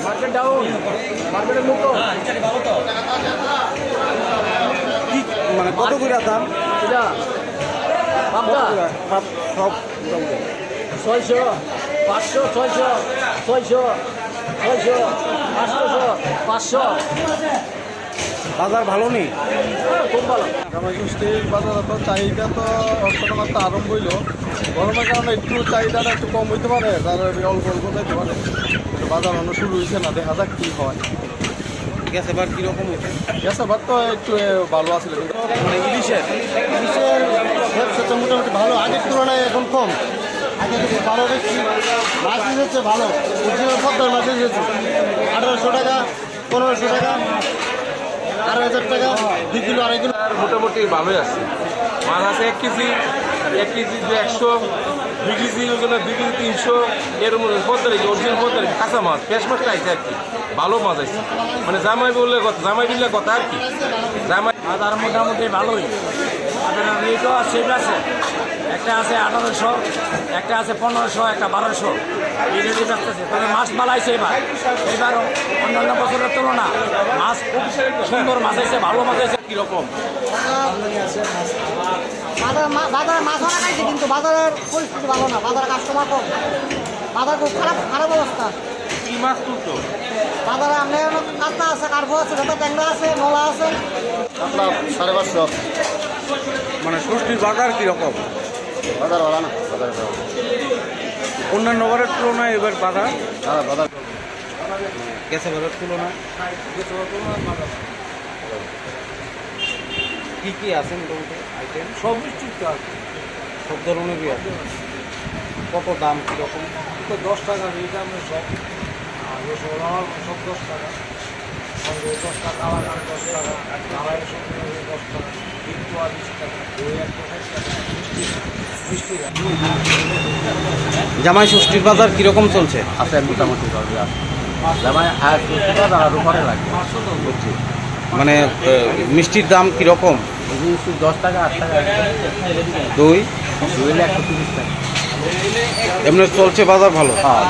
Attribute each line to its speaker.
Speaker 1: Market down, মার্কেটের মুক্ত
Speaker 2: মানে কত করে দাম
Speaker 1: এটা পাবদা
Speaker 2: সব
Speaker 1: 600, 500, 600, 600, 600, 800, 500।
Speaker 2: বাজার ভালো নেই।
Speaker 1: খুব ভালো।
Speaker 3: জামাইষষ্ঠীর বাজার তো চাহিদা তো অর্থনমাত্র আরম্ভ হইল, গরমের কারণে একটু চাহিদাটা একটু কম হইতে পারে, তার অল্প অল্প যাইতে পারে। বাজার অন্য শুরু হয়েছে না, দেখা যাক কী হয়।
Speaker 2: গ্যাস এবার কীরকম হয়েছে?
Speaker 3: গ্যাস এবার তো একটু ভালো আসলে,
Speaker 2: মানে ইলিশের
Speaker 3: ব্যবসাটা মোটামুটি ভালো, আগের তুলনায় এখন কম। আগে থেকে ভালো দেখছি, মাছ এসেছে ভালো, পদ্মার মাছ এসেছে 1800 টাকা, 1500 টাকা, 2000 টাকা, 2 কিলো 2.5 কিলো।
Speaker 4: মোটামুটি ভালোই আছে। মাছ আছে 1 কেজি 100, 2 কেজি ওগুলো 2 কেজি 300, এর মধ্যে পদ্মারি অরিজিনাল পদ্মারি কাঁচা মাছ, ফ্রেশ মাছটা আছে আর কি, ভালো মাছ আছে। মানে জামাই বললে কথা, জামাই দিলে কথা আর কি। জামাই
Speaker 1: বাজার মোটামুটি ভালোই। আপনার রেটও সেম আছে, একটা আছে 1800, একটা আছে 1500, একটা 1200, এই রেটে যাচ্ছে। তবে মাছ মালাইছে এবার অন্যান্য বছরের তুলনা মাছ খুব সুন্দর মাছ আছে, ভালো মাছ আছে। কীরকম
Speaker 5: বাজারে মাছ অনেক আছে, কিন্তু বাজারের পরিস্থিতি ভালো না, বাজারে কাস্টমার কম, বাজার খুব খারাপ অবস্থা।
Speaker 4: কি মাছ তুলতো?
Speaker 5: বাজারে আপনার কাঁচা আছে, কার্ভো আছে, ভেতর ট্যাংরা আছে, নলা আছে।
Speaker 3: আপনার 550।
Speaker 2: মানে ষষ্ঠীর বাজার কীরকম?
Speaker 3: বাজার ভালো না, বাজার ভালো।
Speaker 2: অন্যান্য বারের তুলনায় এবার বাজার
Speaker 3: হ্যাঁ, বাজার
Speaker 2: গ্যাস এবারের তুলনায় কী কী আছে মোটামুটি আইটেম?
Speaker 1: সব মিষ্টিতে আছে,
Speaker 2: সব ধরনেরই আছে। কত দাম কীরকম?
Speaker 1: তো 10 টাকা রেট আমরা সব, আর রসগোল্লা সব 10 টাকা, 10 টাকা, কালাকান 10 টাকা, কালাই 10 টাকা, কিন্তু 20 টাকা, দই 160 টাকা, মিষ্টি
Speaker 2: জামাই ষষ্ঠীর বাজার কীরকম চলছে?
Speaker 3: আছে মোটামুটি ভালো আছে। জামাই আর বাজার আরও পরে লাগবে বুঝছি।
Speaker 2: মানে মিষ্টির দাম কীরকম?
Speaker 3: 10 টাকা 8 টাকা,
Speaker 2: দই
Speaker 3: দুইলে 130 টাকা।
Speaker 2: এমনি চলছে বাজার ভালো?
Speaker 3: হ্যাঁ।